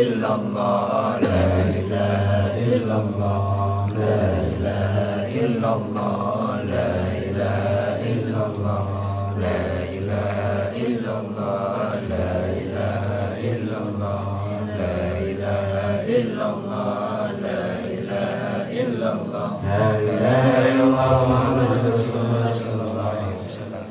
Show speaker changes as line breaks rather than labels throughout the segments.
illallah, la ilaha illallah, la ilaha illallah, la ilaha illallah, la ilaha illallah, la ilaha illallah, la ilaha illallah, la ilaha illallah, la ilaha illallah, Muhammadur Rasulullah sallallahu alaihi wasallam.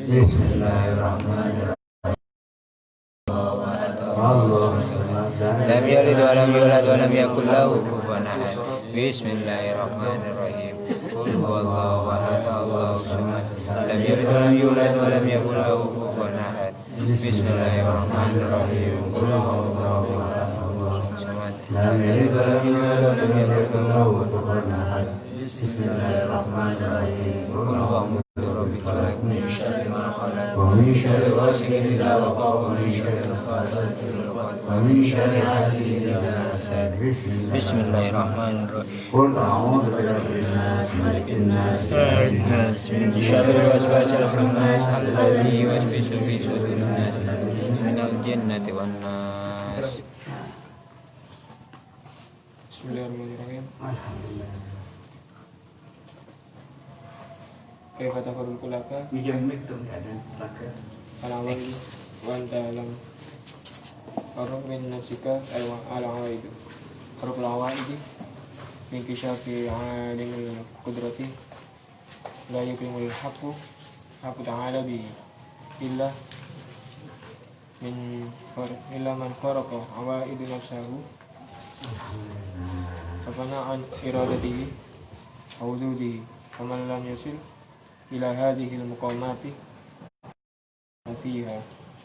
Bismillahirrahmanirrahim. Lam yalid wa lam yulad wa lam yakul lahu kufuwan ahad. Bismillahirrahmanirrahim. Qul huwallahu ahad, Allahu samad. Lam yalid wa lam yulad wa lam yakul lahu kufuwan ahad. Bismillahirrahmanirrahim. Qul huwallahu ahad, Allahu samad. Lam yalid wa lam yulad wa lam yakul lahu kufuwan ahad. Bismillahirrahmanirrahim. Qul a'udzu birabbil falaq min syarri ma khalaq wa min syarri ghasiqin idza waqab wa min syarri nafasati fil 'uqad wa min syarri hasidin idza hasad. Bismillahirrahmanirrahim. Qul a'udzu birabbin nas, malikin nas, ilahin nas, min syarri waswasil khannas alladzi yuwaswisu fi sudurin nas minal jinnati wan nas.
Bismillahirrahmanirrahim. Kaifa tafarul kulaka
Bijamik tuh ada laka.
alawan wa anta alam aruf min nafsika ala itu haruf lawaidi min kishafi alimul qudrati la yukrimul haqqu ta'ala bi illa man kharaqa awaidu nafsahu fafana an iradatihi awududihi faman lam yasil ila hadhil muqamati fiha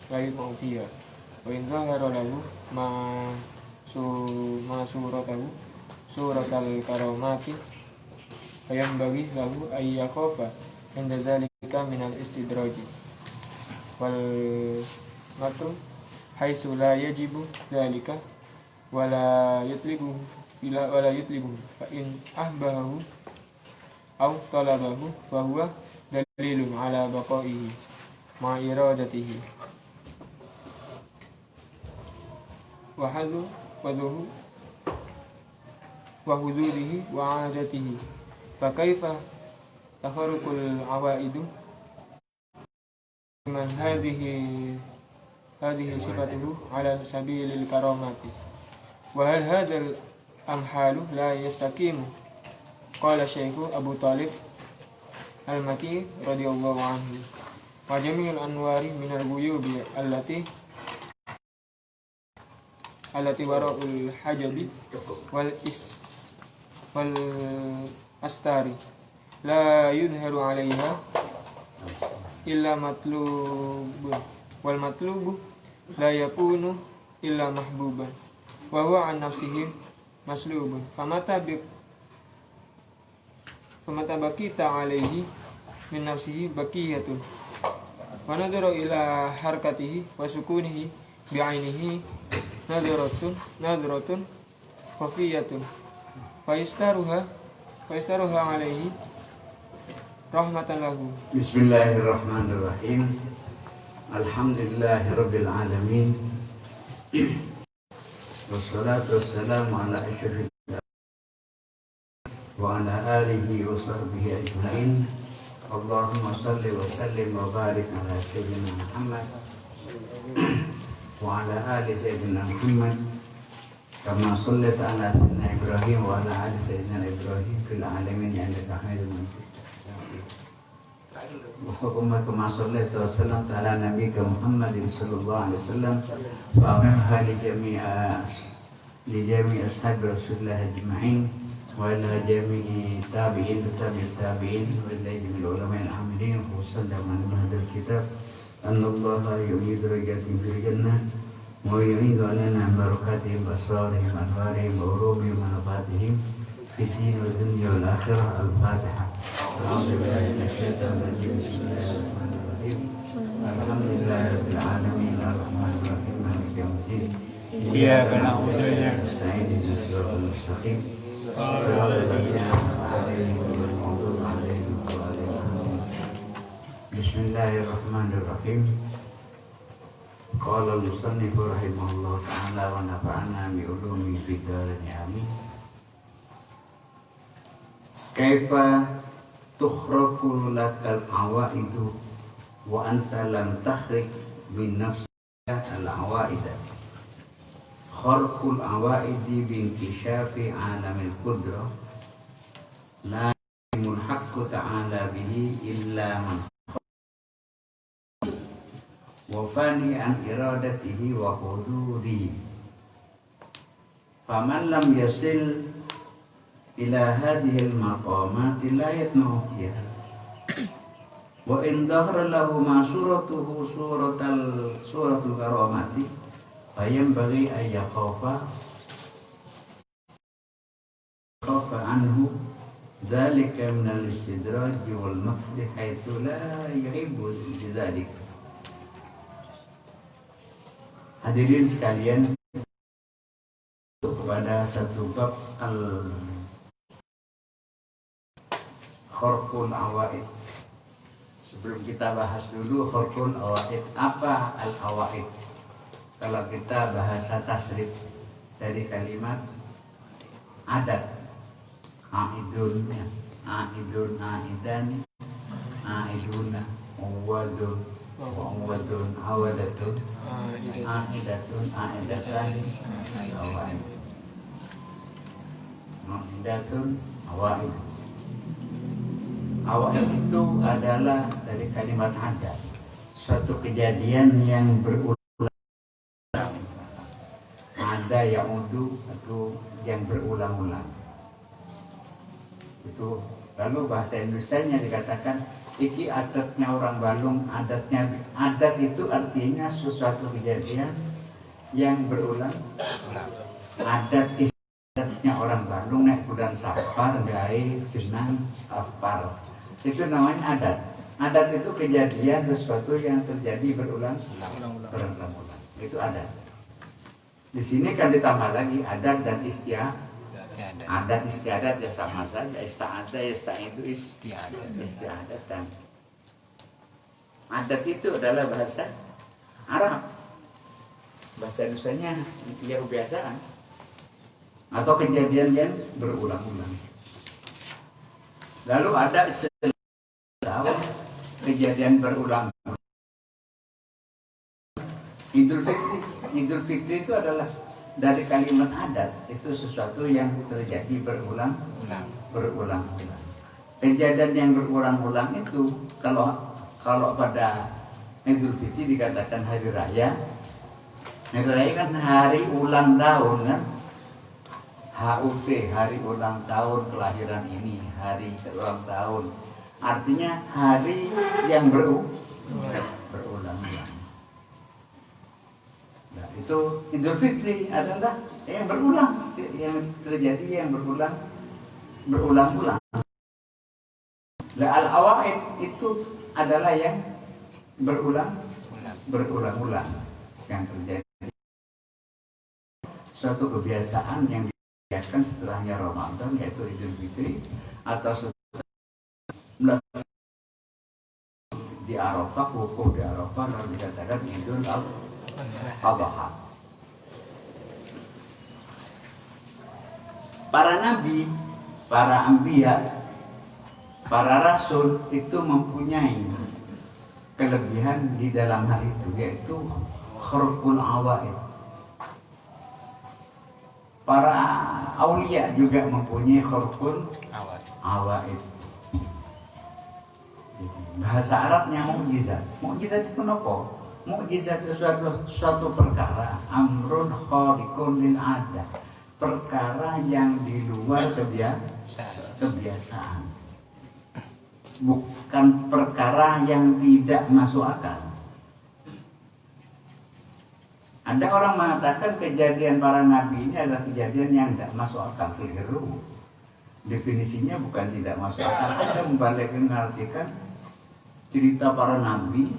la yutma'u fiha wa in zahara lahu ma suratahu suratal karamati fayambaghi lahu ay yakhafa inda zalika min al istidraji wal matru haitsu la yajibu zalika wala yutlibu fa in ahbahu aw talabahu fa huwa dalilun ala baqaihi ma iradatihi wa halu wadhuhu wa hududihi wa ajatihi fa kaifa takharukul awaidu man hadhihi sifatuhu ala sabilil karamati wa hal hadzal amhalu la yastaqimu. Qala Syekhu Abu Talib Al-Maki radhiyallahu anhu wa jami'ul anwari minal ghuyubi allati wara'ul hajabi wal astari la yudharu 'alaiha illa matlubun wal matlubu la yakunu illa mahbuban wa huwa an nafsihi maslubun famata bakita alaihi min nafsihi bakiyatun wa nadhara ila harkatihi wa sukunihi bi'ainihi nadratun khafiyatun fa yastaruha alaihi rahmatan lahu.
Bismillahirrahmanirrahim. Alhamdulillahirabbil alamin. Wassalatu wassalamu ala asyrafil wa ala alihi wa sahbihi ajma'in. Allahumma salli wa sallim wa barik ala sayyidina Muhammad wa ala ali sayyidina Muhammad kama sallaita ala sayyidina Ibrahim wa ala ali sayyidina Ibrahim fil alamin innaka Hamidum Majid. Wa kama sallaita wa sallamta ala nabiyyika Muhammadin sallallahu alaihi wasallam wa amha li jami'i ashabi Rasulillah ajma'in wa ila jami'i tabi'in tabi'in wa ila jami'il ulama'il amilin wa sallallahu ala hadal kitab anna Allah yu'midu rajatin fil jannah wa yu'idu alana barakatihim basarihim anwarihim wa urubihim wa nafatihim في الدين والدنيا والآخرة. الفاتحة. أعوذ بالله من الشيطان الرجيم. بسم الله الرحمن الرحيم. الحمد لله رب العالمين الرحمن الرحيم مالك يوم الدين.
إياك نعبد وإياك
نستعين اهدنا الصراط المستقيم صراط الذين أنعمت عليهم غير المغضوب عليهم ولا الضالين. بسم الله الرحمن الرحيم. قال المصنف رحمه الله تعالى ونفعنا بعلومه في الدارين آمين. Kaifa tukhraqu lakal awaidu wa anta lam takhriq min nafsika al awaida. Kharqul awaidi bi inkishafi alamil qudrah la yamul haqqu ta'ala bihi illa man wa fani an iradatihi wa hududihi. Faman lam yasil ila hadhil maqamati la yatma'u fiha wa in dhahara lahu ma suratuhu suratul karamati fayambaghi an yakhafa anhu dhalika min al-istidraj wal mafdi haitsu la yuhibbu dzalik. Hadirin sekalian, kepada satu bab Kharqul Awaid. Sebelum kita bahas dulu Kharqul Awaid, apa al-awaid? Kalau kita bahasa tasrif dari kalimat adat, aidun, aidan, aiduna, uwadun, awadatun, aidatan, awaid. Aidatun, awaid. Awaid itu adalah dari kalimat adat, suatu kejadian yang berulang. Ada yang udu atau yang berulang-ulang. Itu lalu bahasa Indonesianya dikatakan iki adatnya orang Balung. Adat itu artinya sesuatu kejadian yang berulang. Adatnya orang Balung nek bulan Safar gawe jenang Safar. Itu namanya adat. Adat itu kejadian sesuatu yang terjadi berulang. Itu adat. Di sini kan ditambah lagi adat dan istiadat. Adat istiadat ya sama saja. Istiadat itu istiadat dan adat itu adalah bahasa Arab. Bahasa Indonesianya ya kebiasaan atau kejadian yang berulang-ulang. Lalu ada kejadian berulang. Idul Fitri itu adalah dari kalimat adat, itu sesuatu yang terjadi berulang-ulang. Kejadian yang berulang-ulang itu kalau pada Idul Fitri dikatakan hari raya. Hari raya kan hari ulang tahun kan? HUT, hari ulang tahun kelahiran ini, hari ulang tahun. Artinya hari yang berulang-ulang. Nah, itu Idul Fitri adalah yang berulang, yang terjadi yang berulang-ulang. Nah, al-awaid itu adalah yang berulang-ulang yang terjadi. Suatu kebiasaan yang dibiasakan setelahnya Ramadan, yaitu Idul Fitri, atau setelah di Arafah, wukuf di Arafah, lalu dikatakan Idul Adha. Para nabi, para anbiya, para rasul itu mempunyai kelebihan di dalam hal itu, yaitu kharqul awaid. Para aulia juga mempunyai kharqul awaid. Bahasa Arabnya mukjizat. Mukjizat itu apa? Mukjizat itu suatu perkara, amrun khariqun lil adah, perkara yang di luar kebiasaan, bukan perkara yang tidak masuk akal. Ada orang mengatakan kejadian para nabi ini adalah kejadian yang tidak masuk akal, keliru. Definisinya bukan tidak masuk akal, ada membalikkan mengartikan cerita para nabi,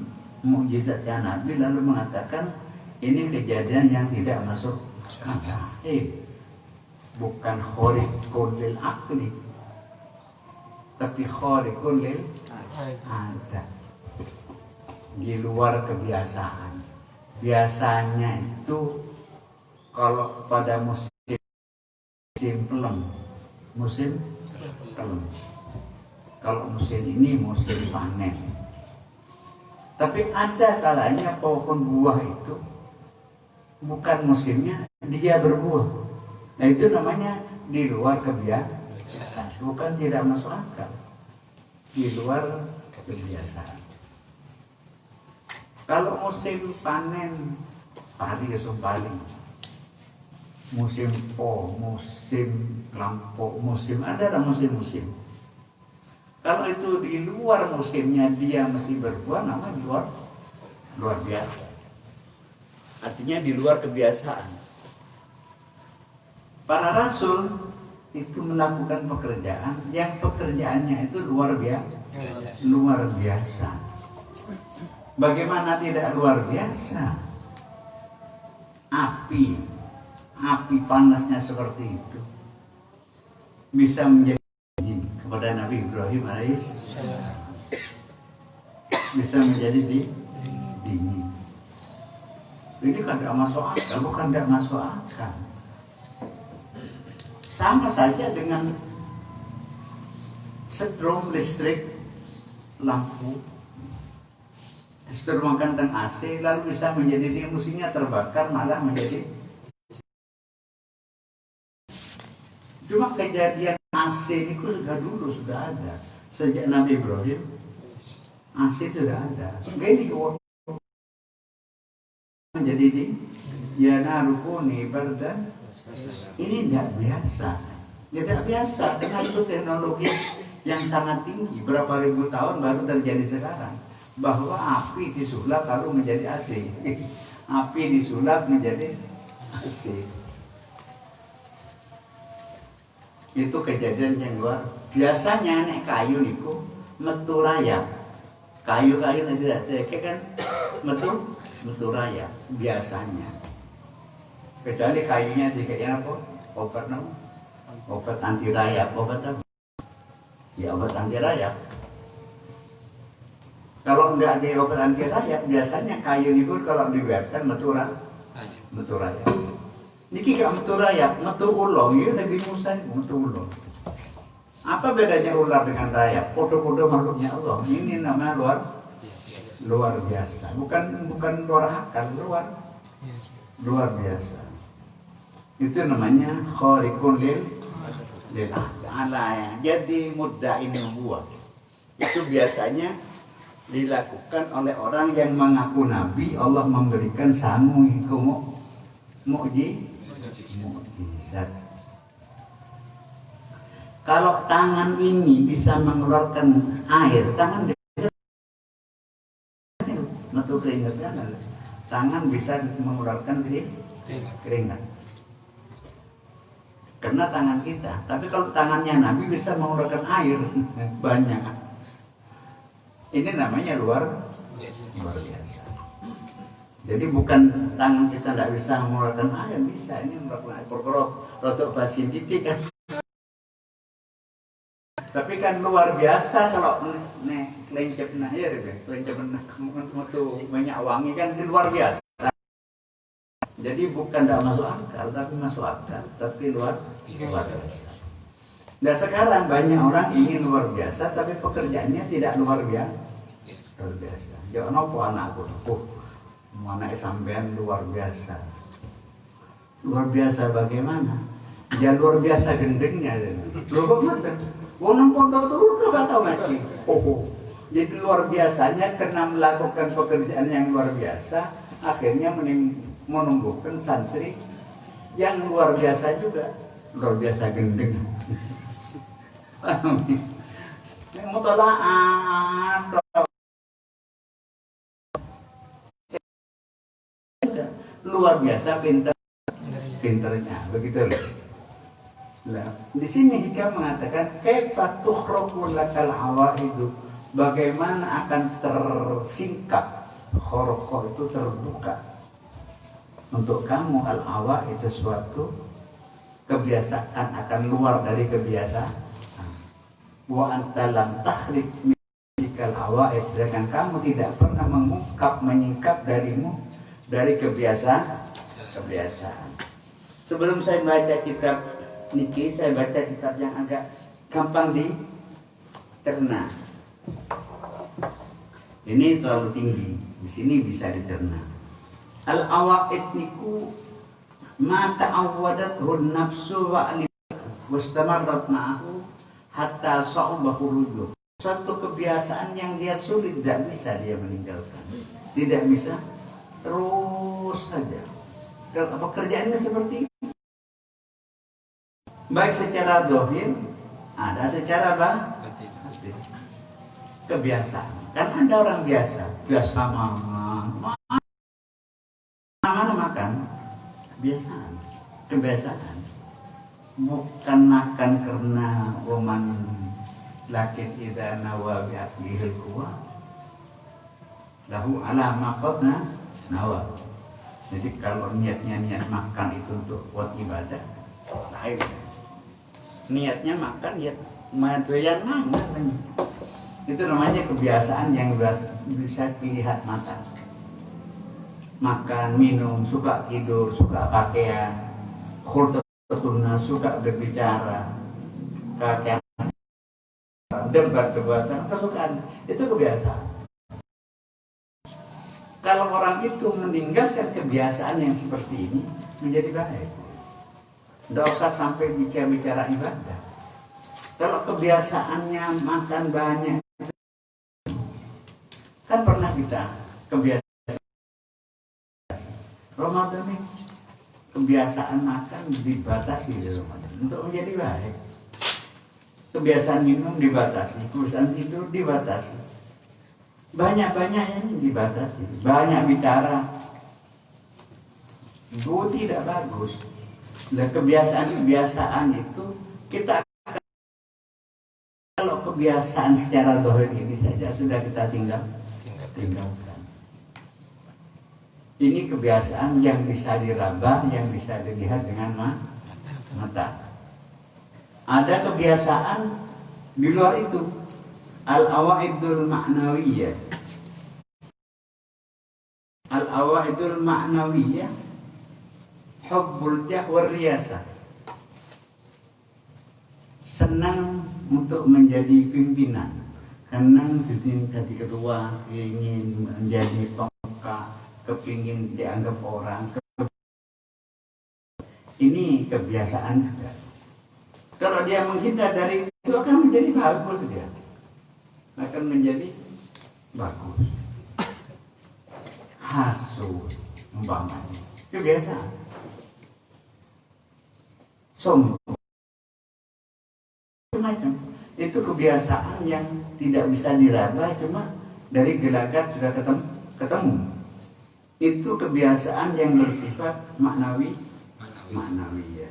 mukjizatnya nabi, lalu mengatakan ini kejadian yang tidak masuk akal. Bukan khariqun lil aqli, tapi khariqun lil adat, di luar kebiasaan. Biasanya itu kalau pada musim pelem, kalau musim ini musim panen. Tapi ada kalanya pohon buah itu bukan musimnya dia berbuah. Nah itu namanya di luar kebiasaan, bukan tidak masuk akal, di luar kebiasaan. Kalau musim panen padi padi, musim musim lampau, ada musim-musim. Kalau itu di luar musimnya dia mesti berbuah, namanya luar biasa. Artinya di luar kebiasaan. Para rasul itu melakukan pekerjaan yang pekerjaannya itu luar biasa. Bagaimana tidak luar biasa? Api panasnya seperti itu bisa menjadi dingin kepada Nabi Ibrahim alaihissalam, bisa menjadi dingin. Ini kan tidak masuk akal, bukan tidak masuk akal. Sama saja dengan setrum listrik lampu disetrumkan dengan AC, lalu bisa menjadi dingin, mesinnya terbakar malah menjadi. Cuma kejadian AC itu sudah ada sejak Nabi Ibrahim. AC sudah ada. Ini menjadi dingin. Ya narukuni bardan. Ini tidak biasa. Tidak biasa. Dengan itu teknologi yang sangat tinggi, berapa ribu tahun baru terjadi sekarang. Bahwa api disulap lalu menjadi AC. Api disulap menjadi AC. Itu kejadian yang luar. Biasanya nek kayu niku metu rayap. Kayu-kayu tidak kan metu rayap biasanya. Kecuali kayunya dikasih apa? Obat anti rayap, obat apa? Ya obat anti rayap. Kalau enggak ada obat anti rayap, biasanya kayu itu kalau dibiarkan metu rayap. Niki gak metu rayap, metu ulo, itu tapi musan metu ulo. Apa bedanya ular dengan rayap? Podo-podo makhluknya Allah. Ini namanya luar biasa. Bukan luar akal, luar biasa. Itu namanya khariqun lil ala. Jadi mudda'i nubuwah. Itu biasanya dilakukan oleh orang yang mengaku nabi. Allah memberikan sangu itu mukjizat. Kalau tangan ini bisa mengeluarkan air, tangan metu keringat, tangan bisa mengeluarkan keringat. Karena tangan kita. Tapi kalau tangannya Nabi bisa mengeluarkan air banyak. Ini namanya luar biasa. Jadi bukan tangan kita tidak bisa mengeluarkan air, bisa. Ini mengeluarkan air. Perkara rotok basin titik kan. Tapi kan luar biasa kalau kelencep air, kelencep metu banyak wangi kan luar biasa. Jadi bukan tidak masuk akal, tapi masuk akal, tapi luar biasa. Dan sekarang banyak orang ingin luar biasa, tapi pekerjaannya tidak luar biasa. Jangan apa anakku, anak sampean luar biasa. Luar biasa bagaimana? Ya luar biasa gendengnya. Luar biasa. Wong pondok turun gak tahu lagi. Jadi luar biasanya karena melakukan pekerjaan yang luar biasa, akhirnya menumbuhkan santri yang luar biasa juga, luar biasa gendeng. Mutolaah luar biasa pinternya, begitu loh. Nah, di sini hikam mengatakan kaifa tukhraqu lakal awaidu, bagaimana akan tersingkap, khorokoh itu terbuka untuk kamu al-awaid, sesuatu kebiasaan akan luar dari kebiasaan. Wa anta lam takhrij mikal awaid, sedangkan kamu tidak pernah mengungkap, menyingkap darimu dari kebiasaan. Sebelum saya baca kitab niki, saya baca kitab yang agak gampang dicerna. Ini terlalu tinggi, di sini bisa dicerna. Al-awaid niku ma ta'awwadathu nafsu wa wastamarrat ma'ahu hatta sa'ubahu rujuh. Suatu kebiasaan yang dia sulit, tidak bisa dia meninggalkan, tidak bisa, terus saja. Kalau pekerjaannya seperti itu, baik secara zahir, ada secara batin. Kebiasaan, kan ada orang biasa mana makan, kebiasaan. Bukan makan karena woman lakin idza nawa bi aklihil quwa lahu ala maqadna nawa. Jadi kalau niatnya makan itu untuk buat ibadah, lain. Niatnya makan ya doyan mangan. Itu namanya kebiasaan yang bisa dilihat mata. Makan, minum, suka tidur, suka pakaian, khultatuna, suka berbicara, kakek debat-debatan, kesukaan, itu kebiasaan. Kalau orang itu meninggalkan kebiasaan yang seperti ini, menjadi baik. Tidak usah sampai bicara ibadah. Kalau kebiasaannya makan banyak, kan pernah kita kebiasaan Ramadan ini, kebiasaan makan dibatasi di Ramadan untuk menjadi baik. Kebiasaan minum dibatasi, kebiasaan tidur dibatasi, banyak-banyak yang dibatasi, banyak bicara, itu tidak bagus. Dan kebiasaan-kebiasaan itu kita, kalau kebiasaan secara zahir ini saja sudah kita tinggalkan. Ini kebiasaan yang bisa diraba, yang bisa dilihat dengan mata. Ada kebiasaan di luar itu, al-awaidul ma'nawiyah. Al-awaidul ma'nawiyah, hubbul jah wa riyasah. Senang untuk menjadi pimpinan, senang jadi ketua, ingin menjadi pemuka, kepingin dianggap orang. Ini kebiasaan juga. Kalau dia menghindar dari itu akan menjadi bagus, dia akan menjadi bagus. Hasud umpamanya kebiasaan, sombong macam itu kebiasaan yang tidak bisa diraba, cuma dari gelagat sudah ketemu. Itu kebiasaan yang bersifat maknawi ya.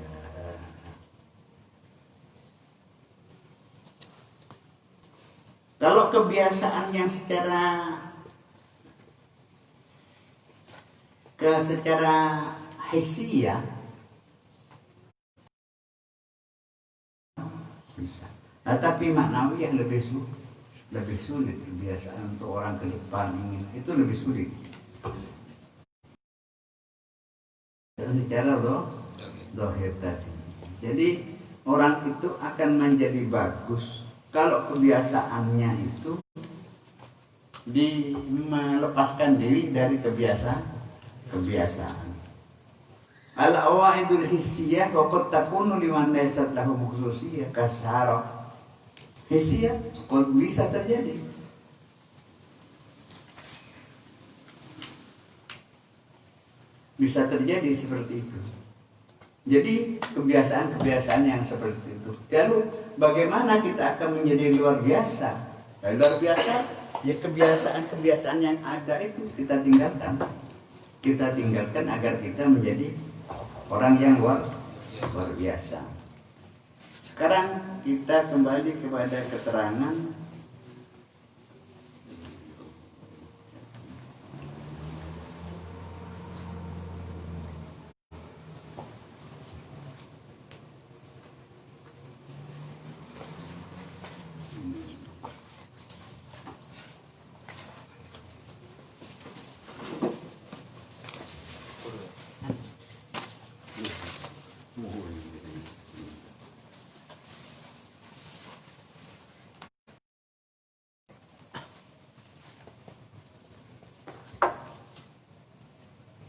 Kalau kebiasaan yang secara hissiyah bisa. Tapi maknawi yang lebih sulit kebiasaan untuk orang ke depan ingin, itu lebih sulit. Secara zahir tadi. Jadi orang itu akan menjadi bagus kalau kebiasaannya itu melepaskan diri dari kebiasaan. Al-awaidul hissiyah waqad takunu liman laysat lahu khususiyah kasara. Hissiyah bisa terjadi. Bisa terjadi seperti itu. Jadi kebiasaan-kebiasaan yang seperti itu. Lalu bagaimana kita akan menjadi luar biasa? Luar biasa, ya kebiasaan-kebiasaan yang ada itu kita tinggalkan. Kita tinggalkan agar kita menjadi orang yang luar biasa. Sekarang kita kembali kepada keterangan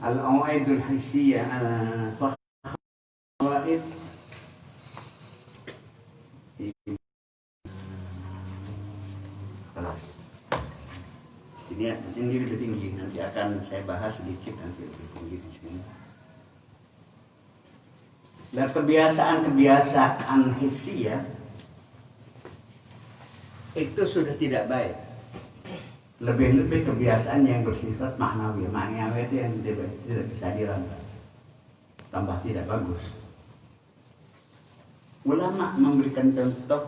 al-qawaidul hissiyah qawaid kelas. Ini lebih tinggi, nanti akan saya bahas sedikit nanti lebih tinggi di sini. Dan kebiasaan hissiyah itu sudah tidak baik. Lebih-lebih kebiasaan yang bersifat maknawi. Maknawi itu yang tidak bisa dirancang, tambah tidak bagus. Ulama memberikan contoh,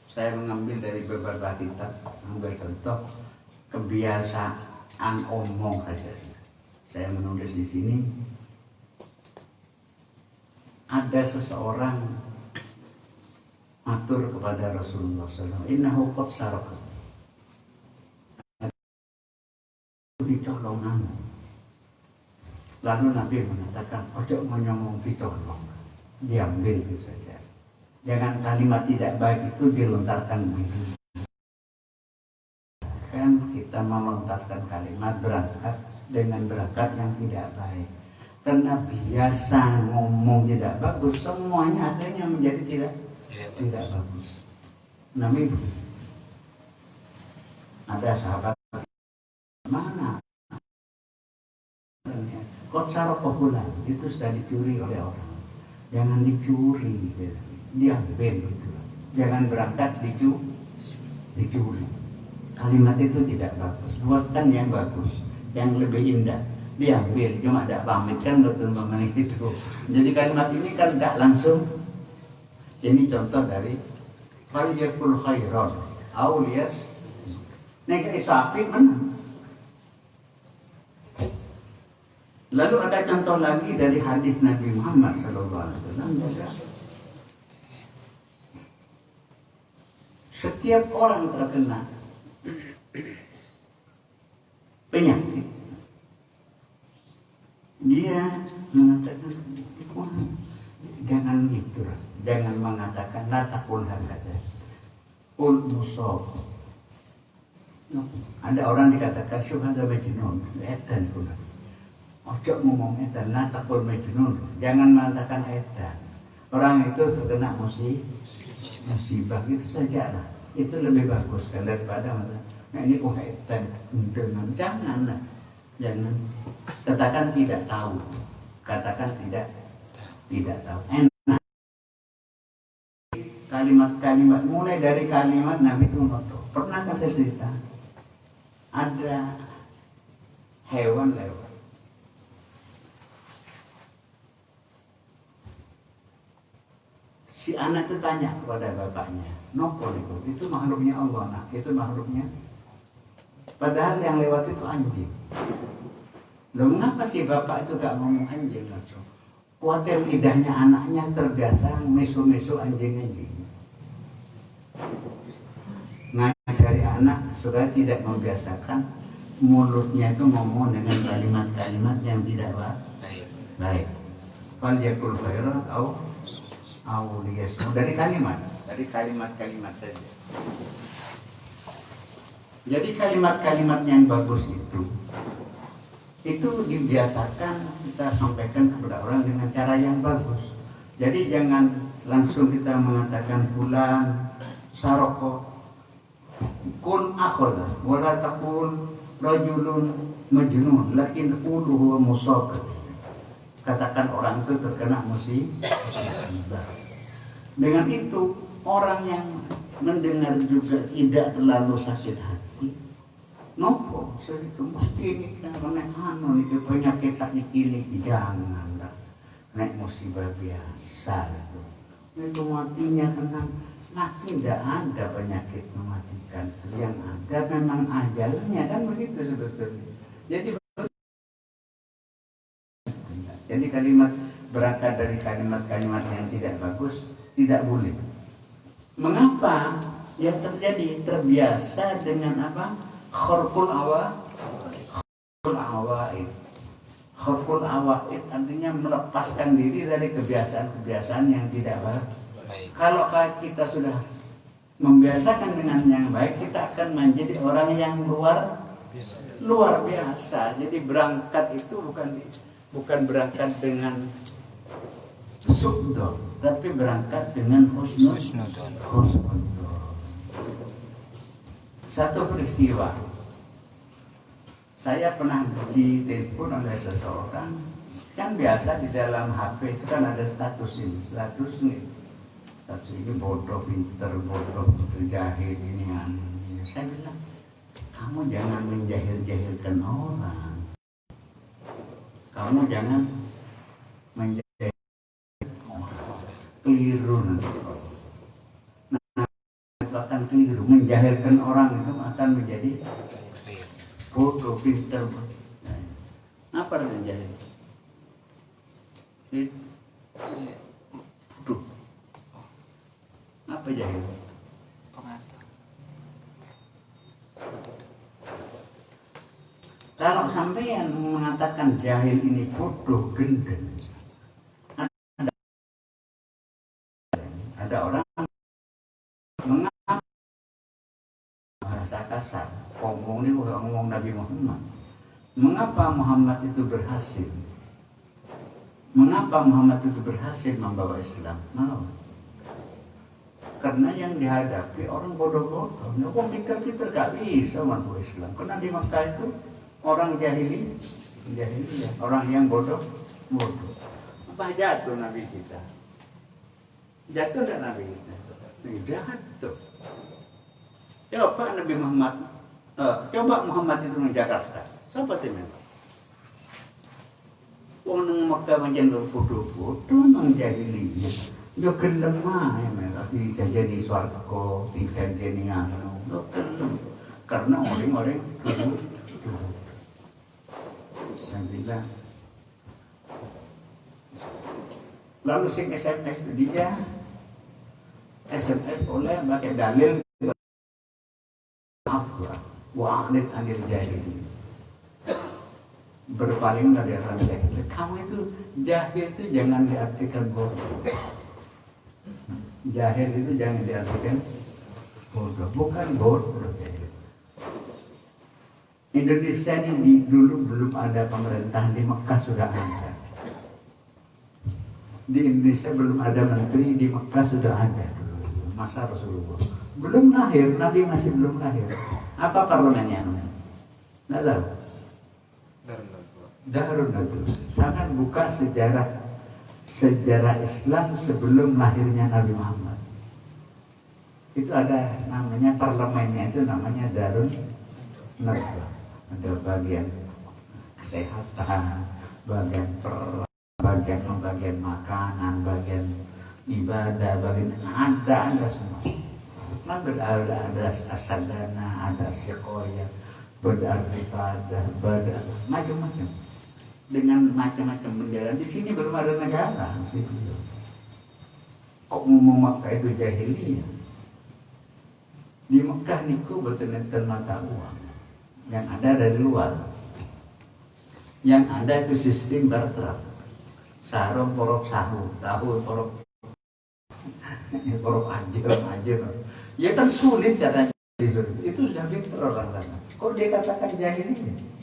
saya mengambil dari beberapa kitab, mengambil contoh kebiasaan omong saja. Saya menulis di sini. Ada seseorang matur kepada Rasulullah SAW, innahu qad saraka, dicolongan. Lalu Nabi mengatakan, ojo ngomong dicolong, diambil itu saja. Jangan kalimat tidak baik itu dilontarkan begitu. Kan kita melontarkan kalimat berangkat yang tidak baik. Karena biasa ngomong tidak bagus, semuanya adanya menjadi tidak bagus. Nabi ada sahabat mana? Kot sarokohulan itu sudah dicuri oleh orang. Jangan dicuri, diambil gitu. Jangan berangkat dicuri. Kalimat itu tidak bagus. Buatkan yang bagus, yang lebih indah. Diambil, cuma tidak pamit kan betul mengenai itu. Jadi kalimat ini kan tidak langsung. Ini contoh dari faliyakul khairon awliyas negeri sapi menang. Lalu ada contoh lagi dari hadis Nabi Muhammad SAW. Setiap orang terkena penyakit, dia mengatakan, jangan gitu, jangan mengatakan la taqul hakadha, qul musab. Ada orang dikatakan syuhada majnun, edan pun. Ojo ngomong edan, la taqul majnun, jangan mengatakan edan. Orang itu terkena musibah, itu saja lah. Itu lebih bagus kan daripada nah ini edan dengan janganlah. Jangan katakan tidak tahu, katakan tidak tahu. Enak kalimat-kalimat, mulai dari kalimat Nabi itu noto. Pernahkah saya cerita ada hewan lewat, si anak itu tanya kepada bapaknya, nopo itu makhluknya Allah, nah itu makhluknya. Padahal yang lewat itu anjing. Loh, mengapa sih bapak itu gak ngomong anjing langsung? Kuatir lidahnya anaknya terbiasa mesu-mesu anjing-anjing. Ngajari anak supaya tidak membiasakan mulutnya itu ngomong dengan kalimat-kalimat yang tidak baik. Fal yakul khairan au liyasmu, dari kalimat-kalimat saja. Jadi kalimat-kalimat yang bagus itu dibiasakan kita sampaikan kepada orang dengan cara yang bagus. Jadi jangan langsung kita mengatakan fulan saroko, kun akhoda, wala taqul rajulun majnun, lakin quluhu musab. Katakan orang itu terkena musibah. Dengan itu orang yang mendengar juga tidak terlalu sakit hati. Nopo, itu mesti ini kan ini penyakit sakit ini jangan lah, naik musibah biasa itu. Itu matinya karena mati tidak ada penyakit mematikan. Yang ada memang ajalnya, kan begitu sebetulnya. Jadi kalimat berangkat dari kalimat-kalimat yang tidak bagus tidak boleh. Mengapa? Yang terjadi terbiasa dengan apa? Khurqul awaid. Khurqul awaid artinya melepaskan diri dari kebiasaan-kebiasaan yang tidak baik. Kalau kita sudah membiasakan dengan yang baik, kita akan menjadi orang yang luar biasa. Jadi berangkat itu bukan berangkat dengan su'don, tapi berangkat dengan husnudon. Satu peristiwa, saya pernah ditelepon oleh seseorang. Kan biasa di dalam HP itu kan ada status ini bodoh, pinter, jahil, ini. Saya bilang, kamu jangan menjahil-jahilkan orang. Kamu jangan menjahilkan orang. Keliru nanti. Itu akan keliru. Menjahilkan orang itu akan menjadi bodoh, pinter. Apa artinya jahil? Bodoh. Apa jahil? Kalau sampean mengatakan jahil ini bodoh, gendeng, ada orang mengapa bahasa kasar, ngomong Nabi Muhammad. Mengapa Muhammad itu berhasil? Mengapa Muhammad itu berhasil membawa Islam? Karena yang dihadapi orang bodoh-bodoh. Orang pintar-pintar gak bisa masuk Islam. Karena di Makkah itu orang jahiliyah, orang yang bodoh. Apa jatuh Nabi kita? Jatuh enggak Nabi kita? Jatuh. Coba Nabi Muhammad, coba Muhammad itu di Jakarta. Siapa teman? Orang Makkah macam bodoh-bodoh, orang jahiliyah. Yo gelem ae mereka tidak jadi swarga, tidak jadi anu. Yo gelem. Karena orang-orang dulu. Saya bilang. Lalu sing SMS itu dia SMS oleh pakai dalil wa'anit anil jahili. Berpaling dari orang jahil. Kamu itu jahil itu jangan diartikan bodoh. Jahil itu jangan diartikan bodoh, bukan bodoh. Indonesia ini dulu belum ada pemerintahan, di Mekah sudah ada. Di Indonesia belum ada menteri, di Mekah sudah ada dulu, masa Rasulullah. Belum lahir, Nabi masih belum lahir. Apa parlemennya? Nggak tahu. Darun Nadwa. Sangat buka sejarah Islam sebelum lahirnya Nabi Muhammad. Itu ada namanya parlemennya, itu namanya Darun Nadwa. Ada bagian kesehatan, bagian bagian makanan, bagian ibadah, bagian ada semua. Ada asadana, ada sekoya, beribadah, macam-macam. Dengan macam-macam bendera. Di sini belum ada negara. Kok ngomong Makkah itu jahiliyah? Di Makkah niku betul-betul mata uang. Yang ada dari luar. Yang ada itu sistem barter. Sarung porok sahu, tahu porok ajar. Ya kan sulit caranya. Itu sudah pintar orang sana. Kok dia katakan jahiliyah?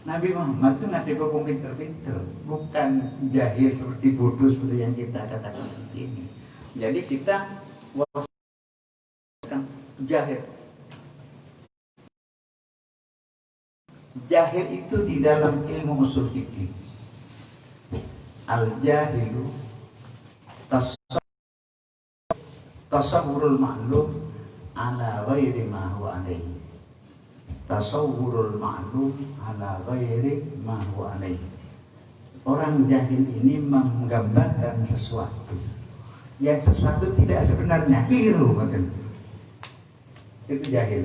Nabi Muhammad itu nanti berhubung pinter-pinter, bukan jahil seperti bodoh seperti yang kita katakan seperti ini. Jadi kita jahil. Jahil itu di dalam ilmu usul fikih. Al-jahilu tasawwurul ma'lum ala ghairi ma huwa alaihi. Tasawwurul ma'lum ala ghairi ma huwa alaihi. Orang jahil ini menggambarkan sesuatu yang sesuatu tidak sebenarnya, keliru betul. Itu jahil.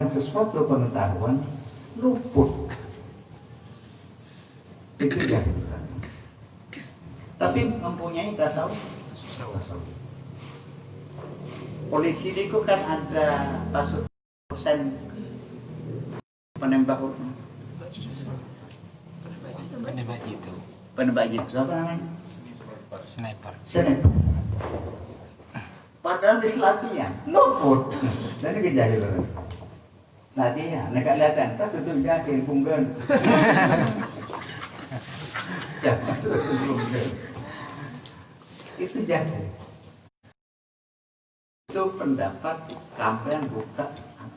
Sesuatu pengetahuan luput, itu jahil. Tapi mempunyai tasawuf. Polisi itu kan ada pasukan penembak penembak jitu apa namanya?
Sniper.
Padahal di latihan luput. Dan ini kejahilan. Latihan, nak kelihatan, tak tutup jahil punggan. Ya, tutup punggan. Itu jahil. Itu pendapat kampen buka.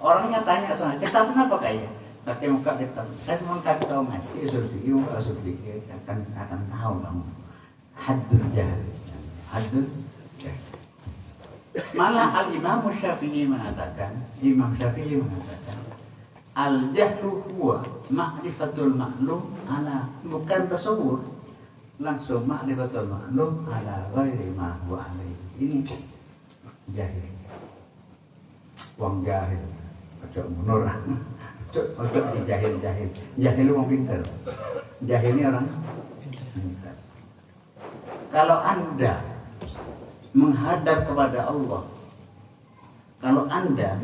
Orangnya tanya soalnya, kita kenapa kaya? Pakai muka kita, saya mau kasih tahu ngaji, suruh sedikit akan tahu kamu. Haddul jahil, haddul jahil. Malah Al-Imam Syafi'i mengatakan, al-jahlu huwa ma'rifatul ma'lum ala, bukan tasawur, langsung ma'rifatul ma'lum ala ghairi ma huwa alaihi. Ini jahil. Wong jahil, kacau munur. Untuk jahil. Jahil itu orang pintar. Jahil ini orang pintar. Kalau Anda menghadap kepada Allah, kalau Anda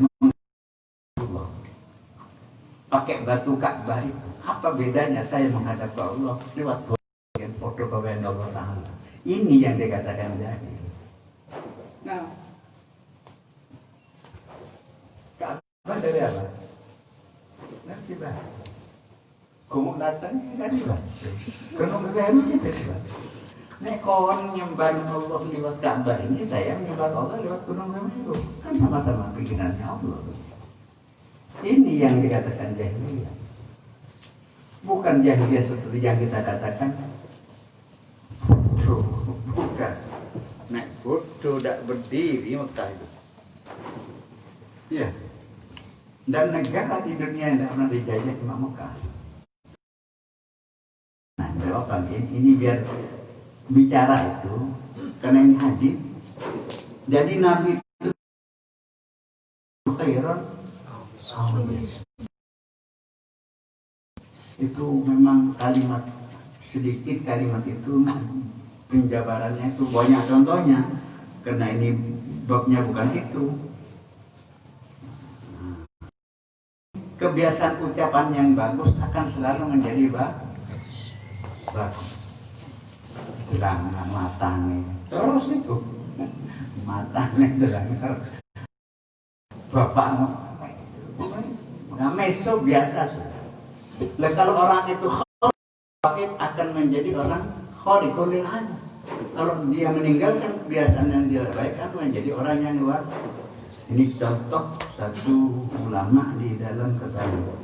Allah pakai batu Ka'bah itu, apa bedanya saya menghadap ke Allah lewat yang foto kepada Allah Ta'ala? Ini yang dikatakan jahil. Nah, Ka'bah dari apa? Nanti bah, kamu datang nanti bah, kamu berani nanti bah. Nek kawan nyembah Allah lewat Ka'bah ini, saya menyembah Allah lewat Gunung Semeru, kan sama-sama pikirannya Allah. Ini yang dikatakan jahiliyah, bukan jahiliyah seperti yang kita katakan. Bukan. Nek bodoh tak berdiri Mekah itu. Ya. Dan negara di dunia yang tidak pernah dijajah cuma Mekah. Nah, jawaban ini biar bicara itu, karena ini hadis. Jadi Nabi itu khairan, itu memang kalimat sedikit, kalimat itu penjabarannya itu banyak contohnya, karena ini babnya bukan itu. Kebiasaan ucapan yang bagus akan selalu menjadi bagus. Terang matanya, terus itu matanya terang. Bapak ngameso biasa. Lah kalau orang itu khawif akan menjadi orang khariqul lil'adah. Kalau dia meninggalkan kebiasaan yang dia baik akan menjadi orang yang luar. Ini contoh satu ulama di dalam ketahuan.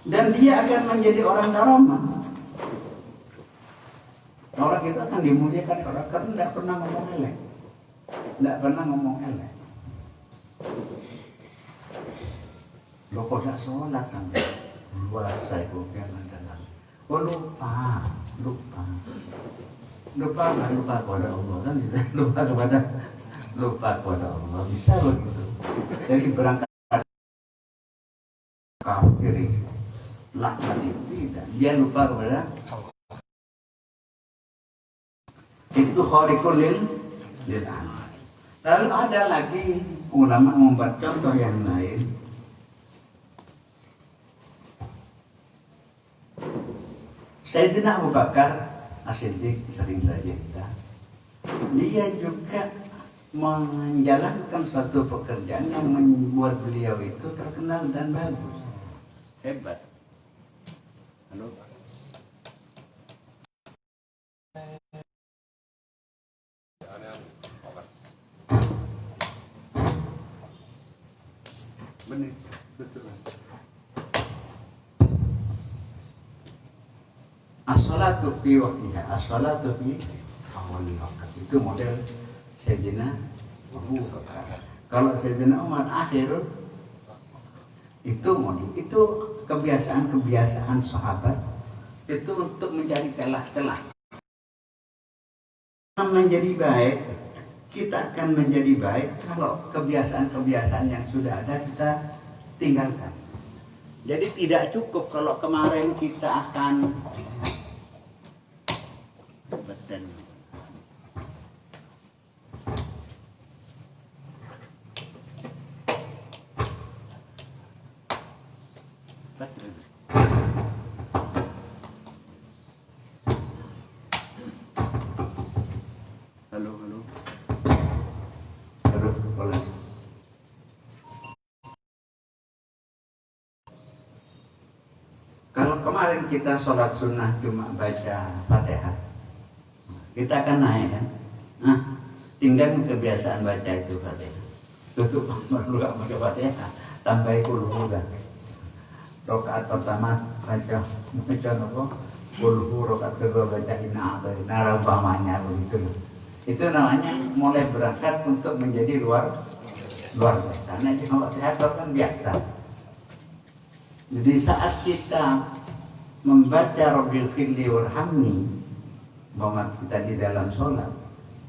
Dan dia akan menjadi orang karamah. Orang itu akan dimuliakan orang karena tidak pernah ngomong elek. Tidak pernah ngomong elek. Lo kok tidak sholat sampai puasa itu yang dalam. Oh lupa kepada Allah kan bisa lupa kepada Allah bisa begitu. Jadi berangkat kafir laknat itu tidak, dia lupa kepada itu khariqul lil'adah. Lalu ada lagi ulama membuat contoh yang lain. Sayyidina Abu Bakar As-Siddiq sering saja kita, dia juga menjalankan suatu pekerjaan yang membuat beliau itu terkenal dan bagus, hebat. Halo. Benar, betul. As-salatu fi waqtiha, as-salatu fi awal waqti. Itu model Sayyidina Abu Bakar. Kalau Sayyidina Umar akhir itu model, itu kebiasaan sahabat itu untuk mencari celah-celah. Menjadi baik, kita akan menjadi baik kalau kebiasaan-kebiasaan yang sudah ada kita tinggalkan. Jadi tidak cukup kalau kemarin kita akan betul. Halo. Boleh. Kalau kemarin kita sholat sunnah cuma baca Fatihah, kita akan naik kan? Nah, tinggal kebiasaan baca itu Fatihah. Tutup baru baca Fatihah, tambah kulhu kan. Rokaat pertama baca apa? Kulhu, rokaat kedua baca inna atau narabamanya begitu. Itu namanya mulai berangkat untuk menjadi luar biasa. Nah, kalau sehat kan biasa. Jadi saat kita membaca Rabbil Firli Warhamni, bahwa kita di dalam sholat,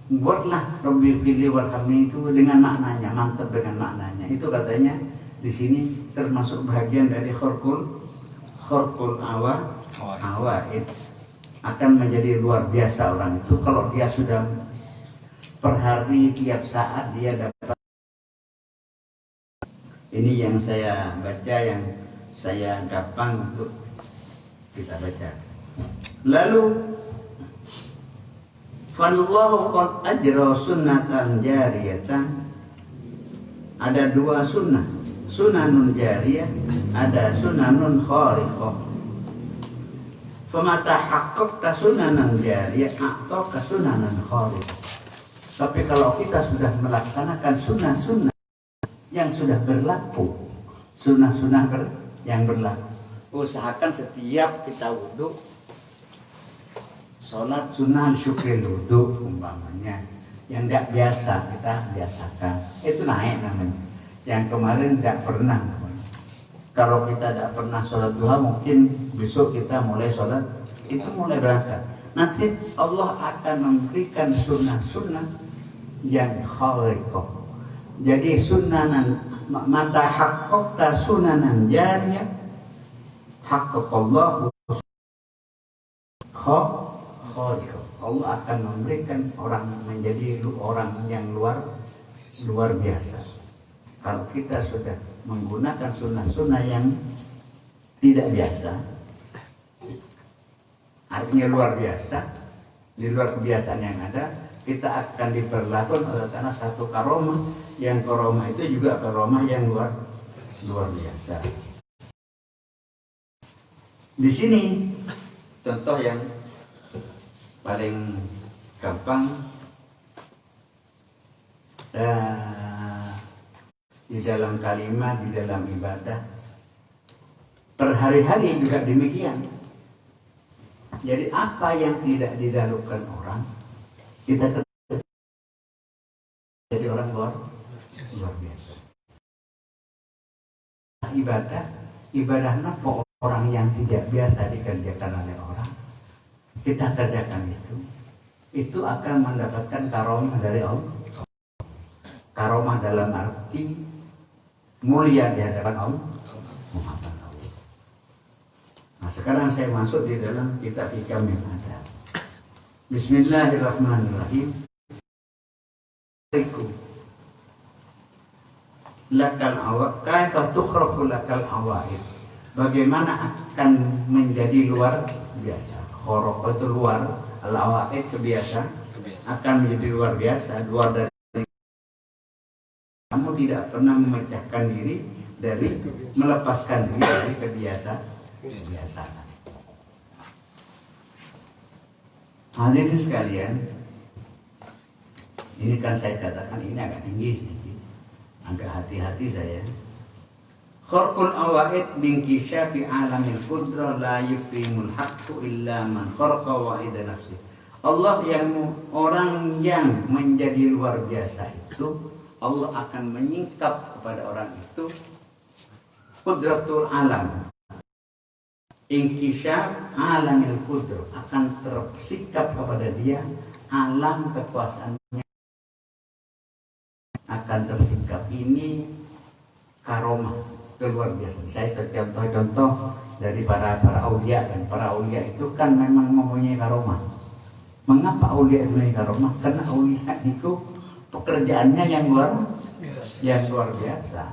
buatlah Rabbil Firli Warhamni itu dengan maknanya, mantap dengan maknanya. Itu katanya di sini termasuk bagian dari khurqul awaid, akan menjadi luar biasa orang itu kalau dia sudah per hari tiap saat dia dapat. Ini yang saya baca, yang saya gampang untuk kita baca. Lalu fallahu qad ajra sunnatan jariyatan. Ada dua sunnah, sunanun jariyah, ada sunanun khariqah. Famata haqqaqta sunanan jariyah atau kasunanan khariqah. Tapi kalau kita sudah melaksanakan sunnah-sunnah yang sudah berlaku, sunnah-sunnah yang berlaku, usahakan setiap kita wudhu, sholat sunnah syukril wudhu umpamanya, yang tidak biasa kita biasakan, itu naik namanya. Yang kemarin tidak pernah. Kalau kita tidak pernah sholat duha, mungkin besok kita mulai sholat, itu mulai berangkat. Nanti Allah akan memberikan sunnah-sunnah yang khariqah. Jadi sunnanan mata haqqaqta sunanan jariyah haqqaqallahu khariqah. Allah akan memberikan orang menjadi orang yang luar biasa. Kalau kita sudah menggunakan sunnah-sunnah yang tidak biasa, artinya luar biasa, di luar kebiasaan yang ada, kita akan diperlakukan oleh tanah satu karomah, yang karomah itu juga karomah yang luar biasa. Di sini contoh yang paling gampang, di dalam kalimat, di dalam ibadah, berhari-hari juga demikian. Jadi apa yang tidak dilakukan orang, kita jadi orang luar biasa. Ibadahnya orang yang tidak biasa dikerjakan oleh orang, kita kerjakan itu akan mendapatkan karomah dari Allah. Karomah dalam arti mulia di hadapan Allah. Nah, sekarang saya masuk di dalam kitab hikam yang ada. Bismillahirrahmanirrahim. Lakal awaq, kaifa tukhraqu lakal awaid. Bagaimana akan menjadi luar biasa? Khoroq itu luar, al-awaid kebiasaan akan menjadi luar biasa, luar dari kamu tidak pernah memecahkan diri dari melepaskan diri dari kebiasaan. Hadirin sekalian, ini kan saya katakan ini agak tinggi sedikit, agak hati-hati saya. Kharqul awaid binkisyafi alamil qudrah la yufimul haqqu illa man kharqa waida nafsi. Allah yang orang yang menjadi luar biasa itu, Allah akan menyingkap kepada orang itu qudratul alam, Inkishaf alamil qudro, akan tersikap kepada dia alam kekuasaannya, akan tersikap. Ini karomah luar biasa. Saya contoh-contoh dari para aulia, dan para aulia itu kan memang mempunyai karomah. Mengapa aulia itu mempunyai karomah? Karena aulia itu pekerjaannya yang luar biasa.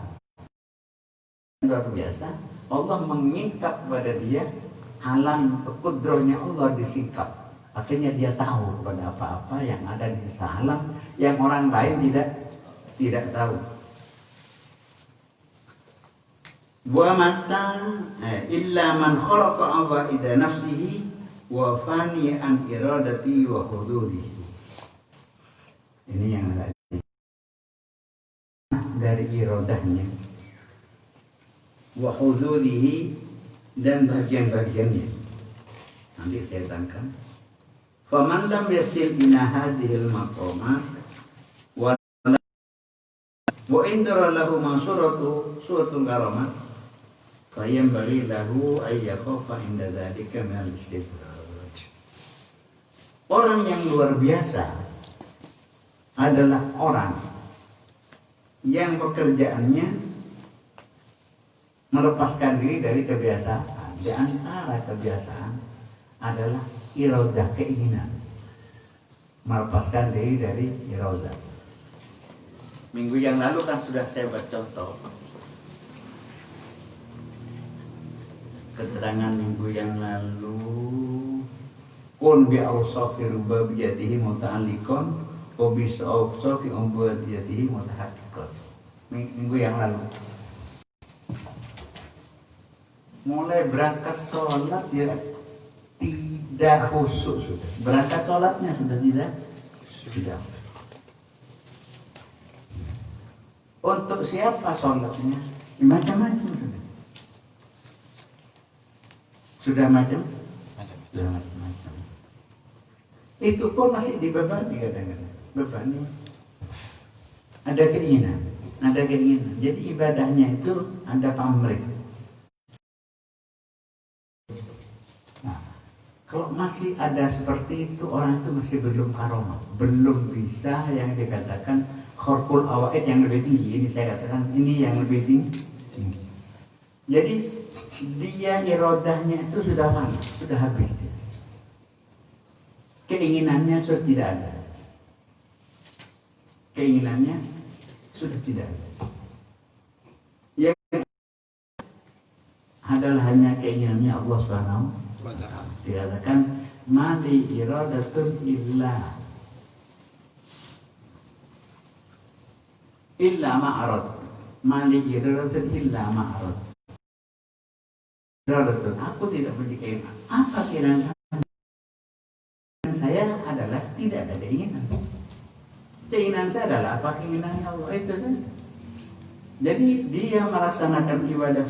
Luar biasa. Allah mengingkap kepada dia alam kudrohnya, Allah disikap. Akhirnya dia tahu pada apa-apa yang ada di alam yang orang lain tidak tahu. Wa mata illa man kharaqa awaida nafsihi wa fani an iradati wa hududihi. Ini yang ada dari iradahnya, wa hududihi, dan bagian-bagiannya. Nanti saya tangkan. Faman lam yasil ila hadhil maqamat wa indara lahu suratul karamah fayam bagi lahu ayyakhofa inda dzalika minal istidraj. Orang yang luar biasa adalah orang yang pekerjaannya melepaskan diri dari kebiasaan. Di antara kebiasaan adalah iradah, keinginan. Melepaskan diri dari iradah. Minggu yang lalu kan sudah saya buat contoh. Keterangan minggu yang lalu, kun bi awsafi rububiyatihi muta'alliqan wa bi awsafi ubudiyatihi mutahaqqiqan. Minggu yang lalu. Mulai berangkat sholat ya tidak khusyuk sudah. Berangkat sholatnya sudah tidak. Untuk siapa sholatnya? Macam-macam sudah. Sudah macam-macam. Itu pun masih dibebani kadang-kadang. Bebani. Ada keinginan. Jadi ibadahnya itu ada pamrih. Kalau masih ada seperti itu, orang itu masih belum karomah, belum bisa yang dikatakan khorkul awaid yang lebih tinggi. Ini saya katakan ini yang lebih tinggi. Jadi dia irodahnya itu sudah mana? Sudah habis. Keinginannya sudah tidak ada. Keinginannya sudah tidak ada. Yang adalah hanya keinginannya Allah Subhanahu wa Ta'ala. Dikatakan mali iradatun illa ma'arad. Mali iradatun illa ma'arad. Iradatun, aku tidak punya keinginan. Apa keinginan saya adalah tidak ada keinginan. Keinginan saya adalah apa? Keinginannya Allah, itu saja. Jadi dia melaksanakan ibadah,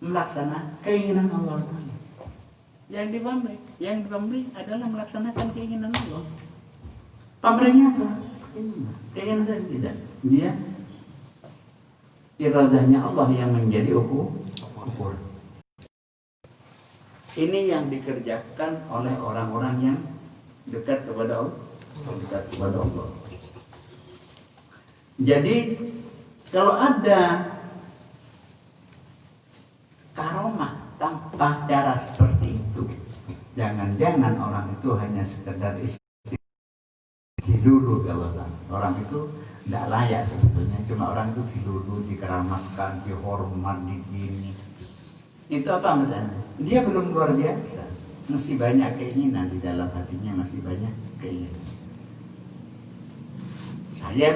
melaksanakan keinginan Allah. Yang dipamrih adalah melaksanakan keinginan Allah. Pamrihnya apa? Keinginan saya tidak. Dia iradahnya Allah yang menjadi ukur. Ini yang dikerjakan oleh orang-orang yang dekat kepada Allah. Jadi kalau ada karomah tanpa cara seperti itu, jangan-jangan orang itu hanya sekedar dilulu. Kalau orang itu tidak layak sebetulnya, cuma orang itu dilulu, dikeramatkan, dihormat, digini. Itu apa misalnya? Dia belum luar biasa, masih banyak keinginan di dalam hatinya, masih banyak keinginan. Saya